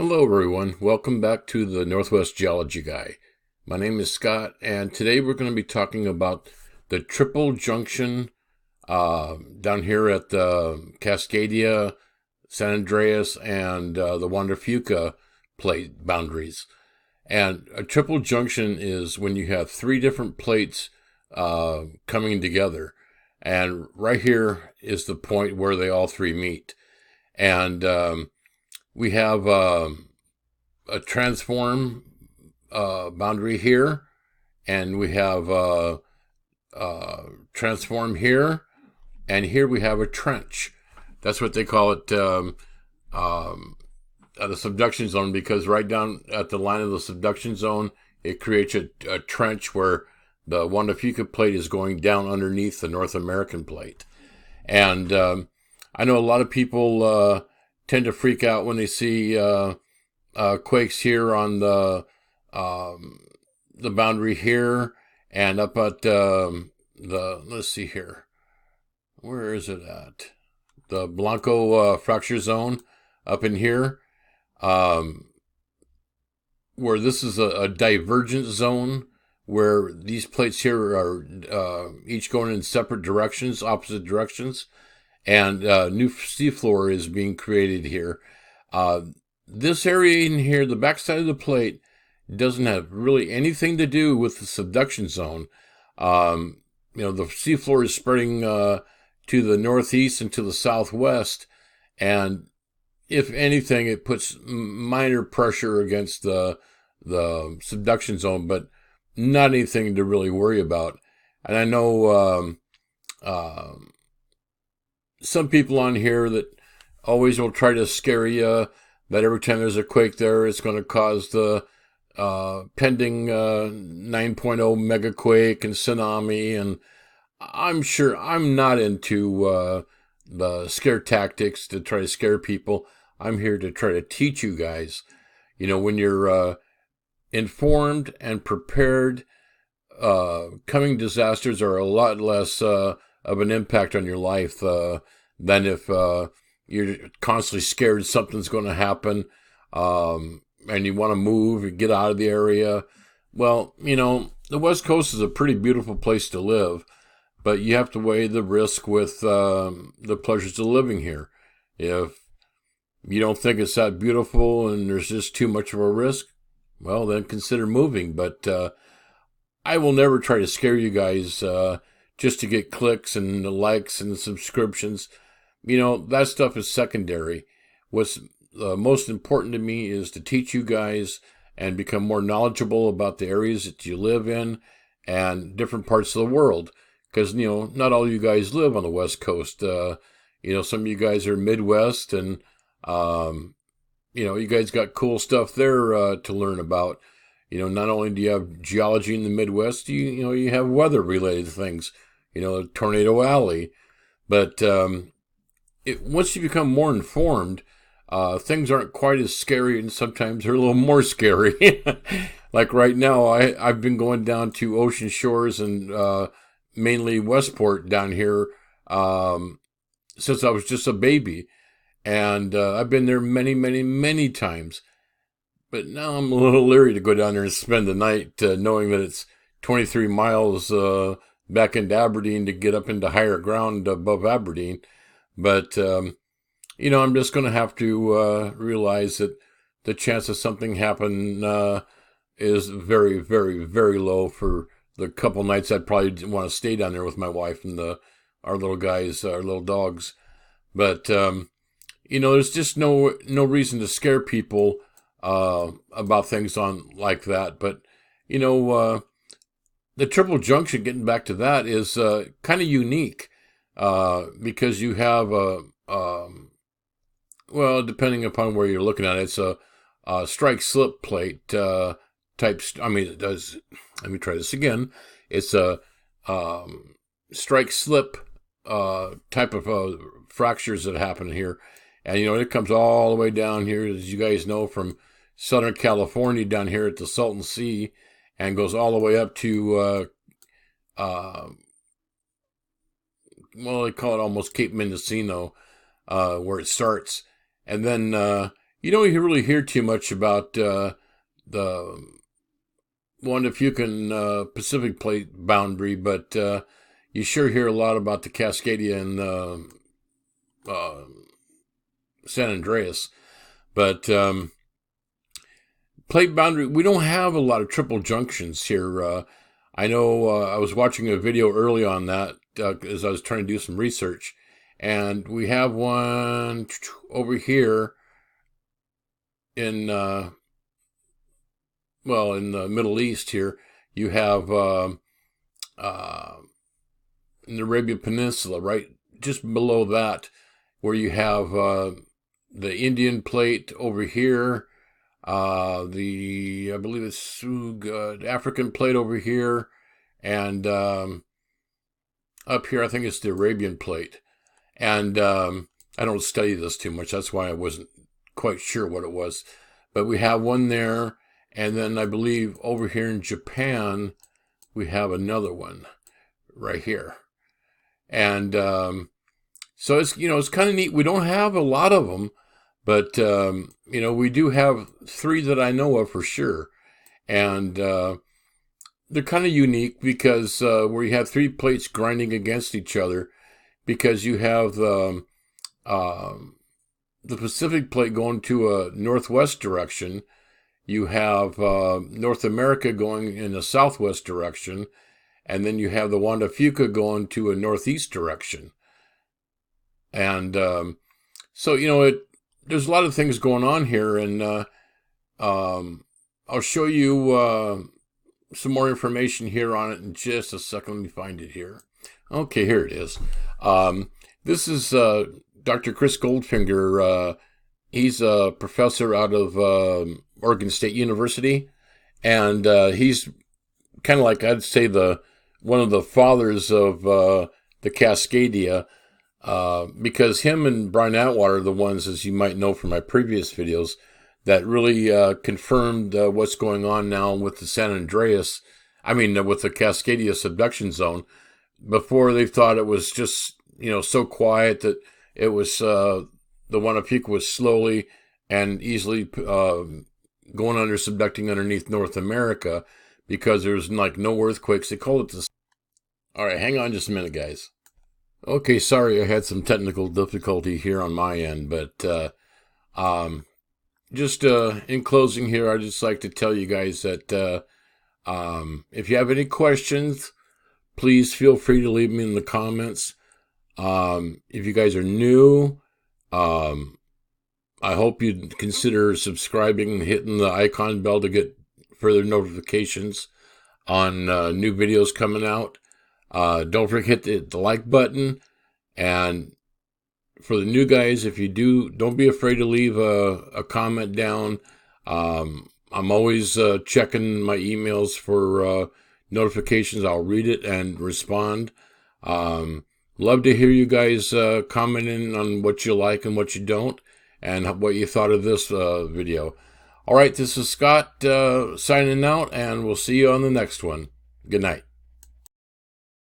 Hello, everyone. Welcome back to the Northwest Geology Guy. My name is Scott, and today we're going to be talking about the triple junction down here at the Cascadia, San Andreas, and the Juan de Fuca plate boundaries. And a triple junction is when you have three different plates coming together. And right here is the point where they all three meet. And we have a transform boundary here, and we have transform here, and here we have a trench. That's what they call it at the subduction zone, because right down at the line of the subduction zone, it creates a trench where the Juan de Fuca plate is going down underneath the North American plate. And I know a lot of people tend to freak out when they see quakes here on the boundary here and up at let's see here. Where is it at? The Blanco fracture zone up in here, where this is a divergent zone where these plates here are each going in separate directions, opposite directions, and new seafloor is being created here. This area in here, the backside of the plate, doesn't have really anything to do with the subduction zone. The seafloor is spreading to the northeast and to the southwest, and if anything, it puts minor pressure against the subduction zone, but not anything to really worry about. And I know some people on here that always will try to scare you that every time there's a quake there, it's going to cause the pending 9.0 mega quake and tsunami. And I'm sure I'm not into the scare tactics to try to scare people. I'm here to try to teach you guys. When you're informed and prepared, coming disasters are a lot less of an impact on your life than if you're constantly scared something's going to happen, and you want to move and get out of the area. Well, the West Coast is a pretty beautiful place to live, but you have to weigh the risk with the pleasures of living here. If you don't think it's that beautiful and there's just too much of a risk, well, then consider moving. But I will never try to scare you guys just to get clicks and likes and subscriptions. That stuff is secondary. What's most important to me is to teach you guys and become more knowledgeable about the areas that you live in and different parts of the world. Because, not all you guys live on the West Coast. Some of you guys are Midwest, and, you guys got cool stuff there to learn about. Not only do you have geology in the Midwest, you have weather-related things, Tornado Alley. But once you become more informed, things aren't quite as scary, and sometimes they're a little more scary. Like right now, I've been going down to Ocean Shores and mainly Westport down here since I was just a baby. And I've been there many, many, many times. But now I'm a little leery to go down there and spend the night knowing that it's 23 miles back into Aberdeen to get up into higher ground above Aberdeen. But, I'm just going to have to realize that the chance of something happen is very, very, very low for the couple nights I'd probably want to stay down there with my wife and our little guys, our little dogs. But, there's just no reason to scare people about things like that. But, the triple junction, getting back to that, is kind of unique because you have depending upon where you're looking at it, it's a strike slip plate type. It does. Let me try this again. It's a strike slip type of fractures that happen here. And, it comes all the way down here, as you guys know, from Southern California down here at the Salton Sea, and goes all the way up to, they call it almost Cape Mendocino, where it starts. And then You don't really hear too much about the Wanda-Fukin Pacific Plate boundary, but you sure hear a lot about the Cascadia and San Andreas. But plate boundary, we don't have a lot of triple junctions here. I know I was watching a video early on that as I was trying to do some research, and we have one over here in in the Middle East here. You have in the Arabian Peninsula, right just below that, where you have the Indian plate over here, I believe it's African plate over here, and up here I think it's the Arabian plate. And I don't study this too much, that's why I wasn't quite sure what it was. But we have one there, and then I believe over here in Japan we have another one right here. And so it's kind of neat. We don't have a lot of them, but we do have 3 that I know of for sure. And they're kind of unique because where you have 3 plates grinding against each other, because you have the Pacific plate going to a northwest direction. You have North America going in a southwest direction, and then you have the Wanda-Fukin going to a northeast direction. And so, there's a lot of things going on here, and I'll show you some more information here on it in just a second. Let me find it here. Okay, here it is. This is Dr. Chris Goldfinger. He's a professor out of Oregon State University, and he's kind of like, I'd say, one of the fathers of the Cascadia, because him and Brian Atwater are the ones, as you might know from my previous videos, that really confirmed what's going on now with the with the Cascadia subduction zone. Before, they thought it was just, so quiet that it was, the Wanda-Fukin was slowly and easily going under, subducting underneath North America, because there's like no earthquakes. They call it this. All right, hang on just a minute, guys. Okay, sorry, I had some technical difficulty here on my end, but just in closing here, I'd just like to tell you guys that if you have any questions, please feel free to leave me in the comments. If you guys are new, I hope you'd consider subscribing and hitting the icon bell to get further notifications on new videos coming out. Don't forget to hit the like button. And for the new guys, if you don't be afraid to leave a comment down. I'm always checking my emails for notifications. I'll read it and respond. Love to hear you guys commenting on what you like and what you don't, and what you thought of this video. All right, this is Scott signing out, and we'll see you on the next one. Good night.